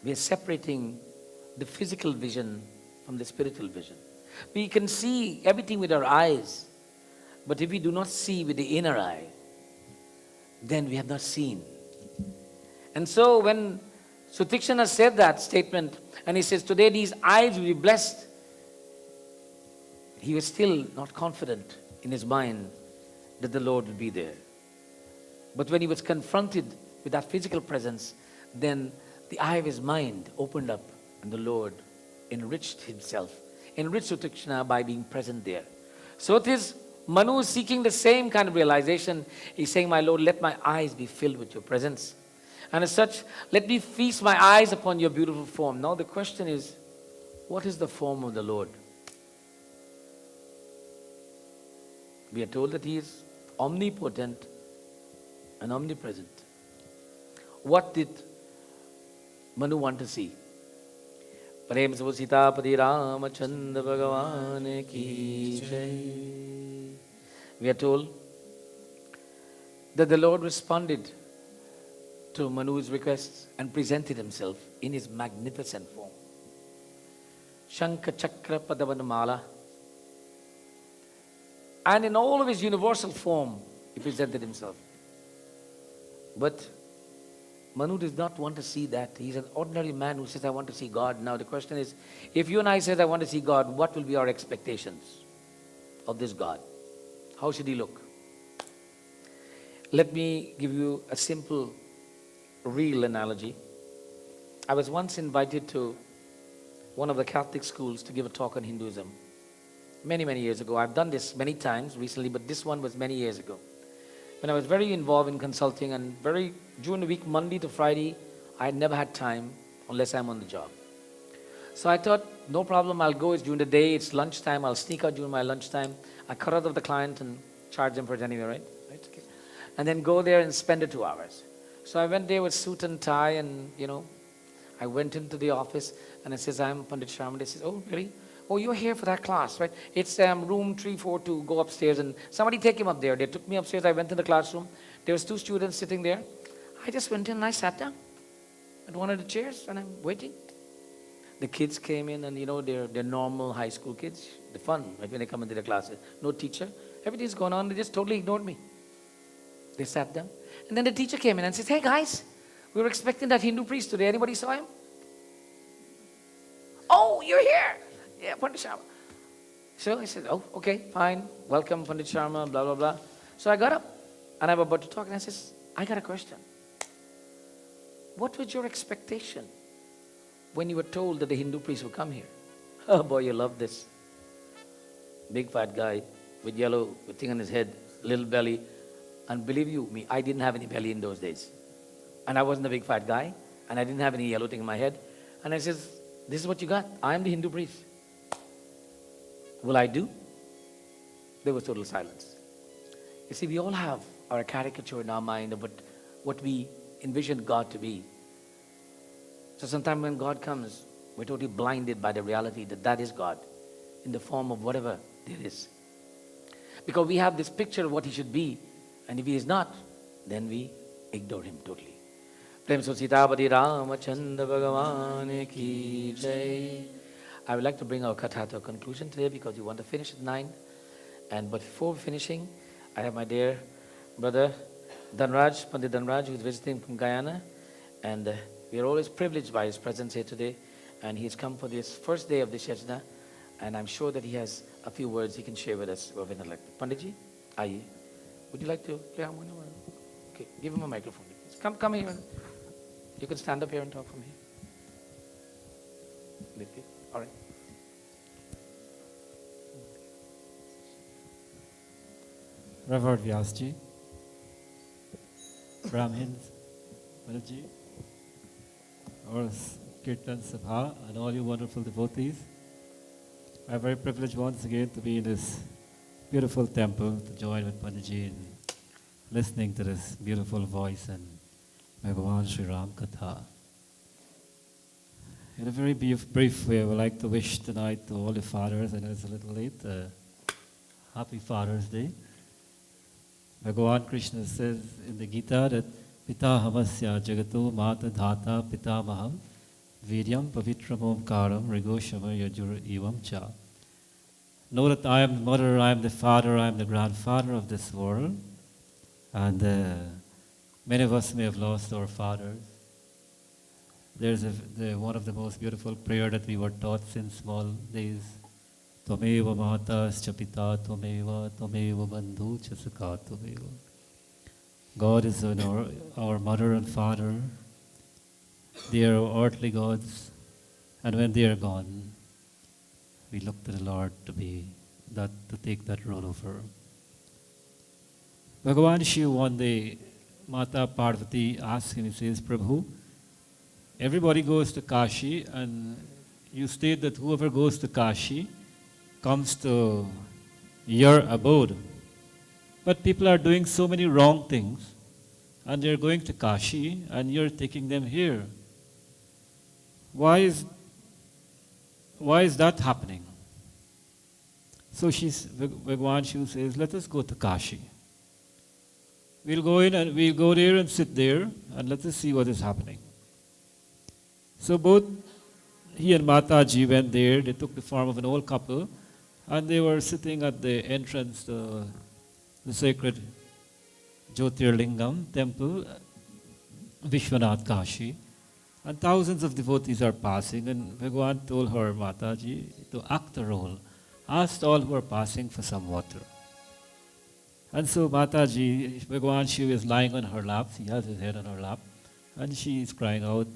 [SPEAKER 3] We are separating the physical vision from the spiritual vision. We can see everything with our eyes, but if we do not see with the inner eye, then we have not seen. And so when Sutikshana said that statement, and he says, today these eyes will be blessed, he was still not confident in his mind that the Lord will be there. But when he was confronted with that physical presence, then the eye of his mind opened up, and the Lord enriched himself, enriched Sutikshana by being present there. So it is Manu is seeking the same kind of realization. He's saying, my Lord, let my eyes be filled with your presence. And as such, let me feast my eyes upon your beautiful form. Now the question is, what is the form of the Lord? We are told that he is omnipotent and omnipresent. What did Manu want to see? Prem se Sitapati Ramachandra Bhagavan ki jai. We are told that the Lord responded to Manu's requests and presented himself in his magnificent form. Shankha Chakra Padavanamala. And in all of his universal form, he presented himself. But Manu does not want to see that. He's an ordinary man who says, I want to see God. Now the question is, if you and I say, I want to see God, what will be our expectations of this God? How should he look? Let me give you a simple, real analogy. I was once invited to one of the Catholic schools to give a talk on Hinduism. Many, many years ago. I've done this many times recently, but this one was many years ago. When I was very involved in consulting and during the week, Monday to Friday, I had never had time unless I'm on the job. So I thought, no problem, I'll go. It's during the day, it's lunchtime. I'll sneak out during my lunchtime. I cut out of the client and charge them for it anyway, right? Right? Okay. And then go there and spend the 2 hours. So I went there with suit and tie and, I went into the office and it says, I'm Pundit Sharma. They says, oh, really? Oh, you're here for that class, right? It's room 342. Go upstairs and somebody take him up there. They took me upstairs. I went to the classroom. There was 2 students sitting there. I just went in and I sat down at one of the chairs and I'm waiting. The kids came in and, they're normal high school kids. They're fun, right, when they come into the classes. No teacher. Everything's going on. They just totally ignored me. They sat down. And then the teacher came in and said, hey guys, we were expecting that Hindu priest today. Anybody saw him? Oh, you're here. Yeah, Pundit Sharma. So I said, oh, okay, fine. Welcome, Pundit Sharma, blah, blah, blah. So I got up and I'm about to talk and I says, I got a question. What was your expectation when you were told that the Hindu priest would come here? Oh boy, you love this. Big fat guy with yellow, with thing on his head, little belly. And believe you me, I didn't have any belly in those days. And I wasn't a big fat guy. And I didn't have any yellow thing in my head. And I says, this is what you got. I am the Hindu priest. Will I do? There was total silence. You see, we all have our caricature in our mind of what we envision God to be. So sometimes when God comes, we're totally blinded by the reality that that is God in the form of whatever there is. Because we have this picture of what he should be, and if he is not, then we ignore him totally. Prem so Sitapati Ramachandra Bhagavan ki jai. I would like to bring our katha to a conclusion today because we want to finish at 9. But before finishing, I have my dear brother Dhanraj, Pandit Dhanraj, who is visiting from Guyana. And we are always privileged by his presence here today. And he has come for this first day of this yajna. And I'm sure that he has a few words he can share with us. Panditji, aye. Would you like to play harmonium? Okay, give him a microphone. Come here. You can stand up here and talk from here. All right.
[SPEAKER 4] Revered Vyasji, Brahmins, Balaji, our Kirtan Sabha, and all you wonderful devotees. I'm very privileged once again to be in this beautiful temple, to join with Panditji in listening to this beautiful voice and Bhagavan Sri Ram Katha. In a very brief way, I would like to wish tonight to all the fathers, I know it's a little late, happy Father's Day. Bhagavan Krishna says in the Gita that Pita Hamasya Jagato Mata Dhata Pita Maham Viryam Pavitram Omkaram Rigoshama Yajur Evam Cha. Know that I am the mother, I am the father, I am the grandfather of this world. And many of us may have lost our fathers. There's one of the most beautiful prayer that we were taught since small days. Tvameva matascha pita tvameva, tvameva bandhu cha sakha tvameva. God is our mother and father. They are our earthly gods. And when they are gone, we look to the Lord to take that role over. Bhagavan Shiva one day, Mata Parvati asked him, he says, Prabhu, everybody goes to Kashi, and you state that whoever goes to Kashi comes to your abode. But people are doing so many wrong things, and they're going to Kashi, and you're taking them here. Why is that happening? So Bhagavan Shiva says, let us go to Kashi. We'll go in and we'll go there and sit there, and let us see what is happening. So both he and Mataji went there. They took the form of an old couple, and they were sitting at the entrance to the sacred Jyotirlingam temple, Vishwanath Kashi. And thousands of devotees are passing, and Bhagavan told her, Mataji, to act the role. Asked all who are passing for some water. And so Mataji, Bhagavan Shiva is lying on her lap. He has his head on her lap. And she is crying out,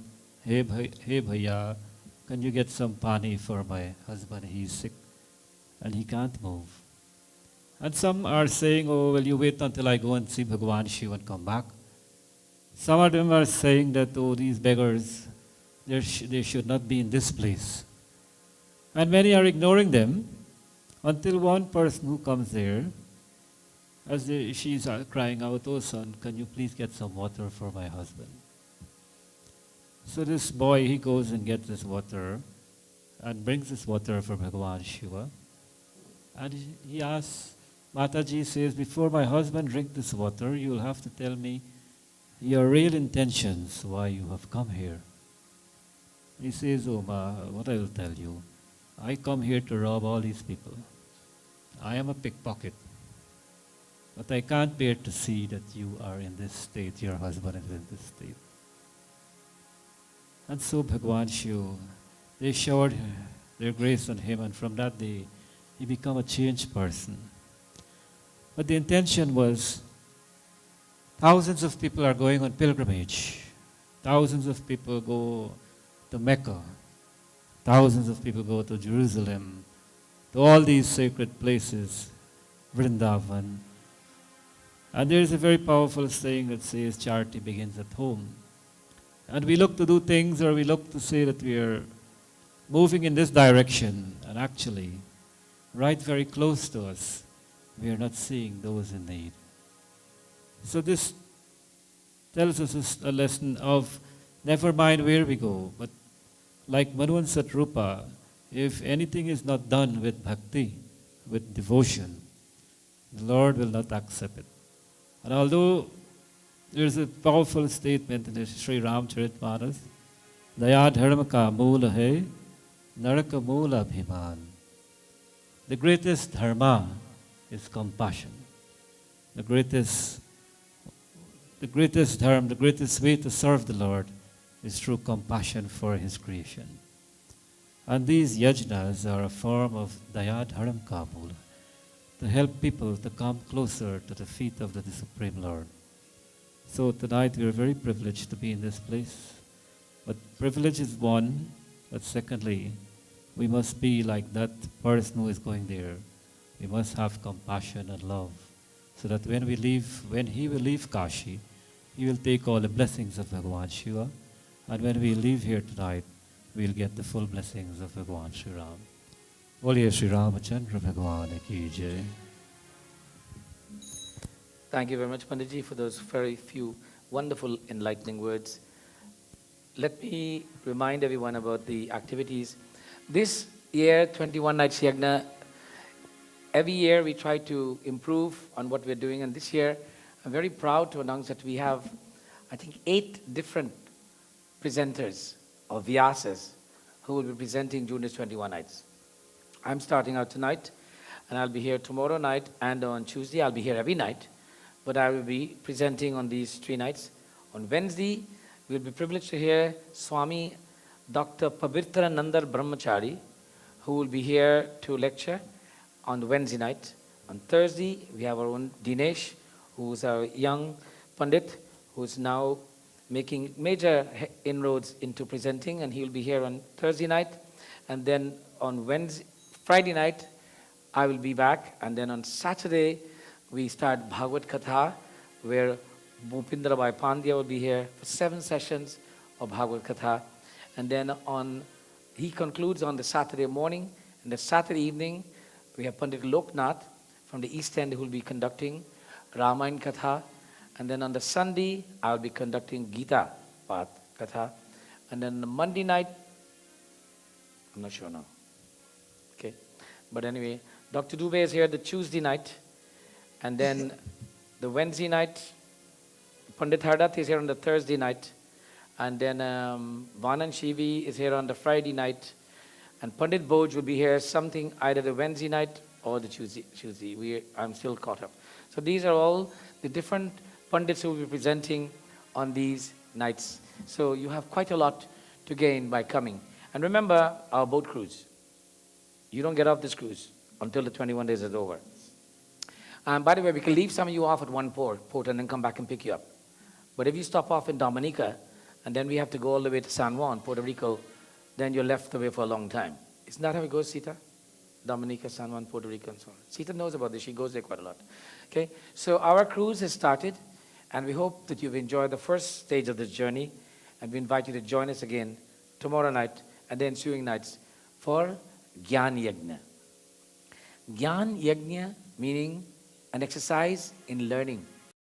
[SPEAKER 4] Hey Bhaiya, can you get some pani for my husband? He is sick and he can't move. And some are saying, oh, will you wait until I go and see Bhagavan Shiva and come back? Some of them are saying that, oh, these beggars, they should not be in this place. And many are ignoring them until one person who comes there, she's crying out, "Oh son, can you please get some water for my husband?" So this boy, he goes and gets this water and brings this water for Bhagavan Shiva. And he asks, Mataji says, "Before my husband drink this water, you will have to tell me your real intentions, why you have come here." He says, "Oh Ma, what I will tell you, I come here to rob all these people. I am a pickpocket. But I can't bear to see that you are in this state, your husband is in this state." And so Bhagavan Shiva, they showered their grace on him, and from that day, he became a changed person. But the intention was, thousands of people are going on pilgrimage. Thousands of people go to Mecca. Thousands of people go to Jerusalem, to all these sacred places, Vrindavan. And there is a very powerful saying that says, charity begins at home. And we look to do things, or we look to say that we are moving in this direction, and actually, right very close to us, we are not seeing those in need. So this tells us a lesson of never mind where we go, but like Manuan Satrupa, if anything is not done with bhakti, with devotion, the Lord will not accept it. And although there is a powerful statement in the Sri Ramcharitmanas, Daya dharma ka moola hai, naraka moola abhiman. The greatest dharma is compassion. The greatest dharma, the greatest way to serve the Lord is through compassion for His creation. And these yajnas are a form of Daya dharma ka moola, to help people to come closer to the feet of the Supreme Lord. So tonight we are very privileged to be in this place. But privilege is one, but secondly, we must be like that person who is going there. We must have compassion and love, so that when he will leave Kashi, he will take all the blessings of Bhagavan Shiva, and when we leave here tonight, we will get the full blessings of Bhagavan Sri Ram. Boliye Sri Ramachandra Bhagavan ki jai.
[SPEAKER 3] Thank you very much, Panditji, for those very few wonderful enlightening words. Let me remind everyone about the activities. This year, 21 Nights Yagna, every year we try to improve on what we're doing, and this year I'm very proud to announce that we have, I think, 8 different presenters or Vyasas who will be presenting during this 21 nights. I'm starting out tonight, and I'll be here tomorrow night, and on Tuesday I'll be here every night, but I will be presenting on these 3 nights. On Wednesday, we'll be privileged to hear Swami Dr. Pavitra Nandar Brahmachari, who will be here to lecture on Wednesday night. On Thursday, we have our own Dinesh, who's a young Pandit, who's now making major inroads into presenting, and he'll be here on Thursday night. And then on Friday night, I will be back. And then on Saturday, we start Bhagavad Katha, where Bhupindra Bhai Pandya will be here for 7 sessions of Bhagavad Katha. And then he concludes on the Saturday morning. And the Saturday evening, we have Pundit Roopnauth from the East End who will be conducting Ramayan Katha. And then on the Sunday, I will be conducting Gita Path Katha. And then the Monday night, I'm not sure now. Okay. But anyway, Dr. Dubey is here the Tuesday night. And then the Wednesday night, Pandit Hardat is here on the Thursday night. And then Vanan Shivi is here on the Friday night. And Pandit Boj will be here something either the Wednesday night or the Tuesday. I'm still caught up. So these are all the different Pandits who will be presenting on these nights. So you have quite a lot to gain by coming. And remember our boat cruise. You don't get off this cruise until the 21 days is over. By the way, we can leave some of you off at one port and then come back and pick you up. But if you stop off in Dominica, and then we have to go all the way to San Juan, Puerto Rico, then you're left away for a long time. Isn't that how it goes, Sita? Dominica, San Juan, Puerto Rico, and so on. Sita knows about this. She goes there quite a lot. Okay? So our cruise has started, and we hope that you've enjoyed the first stage of this journey, and we invite you to join us again tomorrow night and the ensuing nights for Gyaan Yagna meaning an exercise in learning.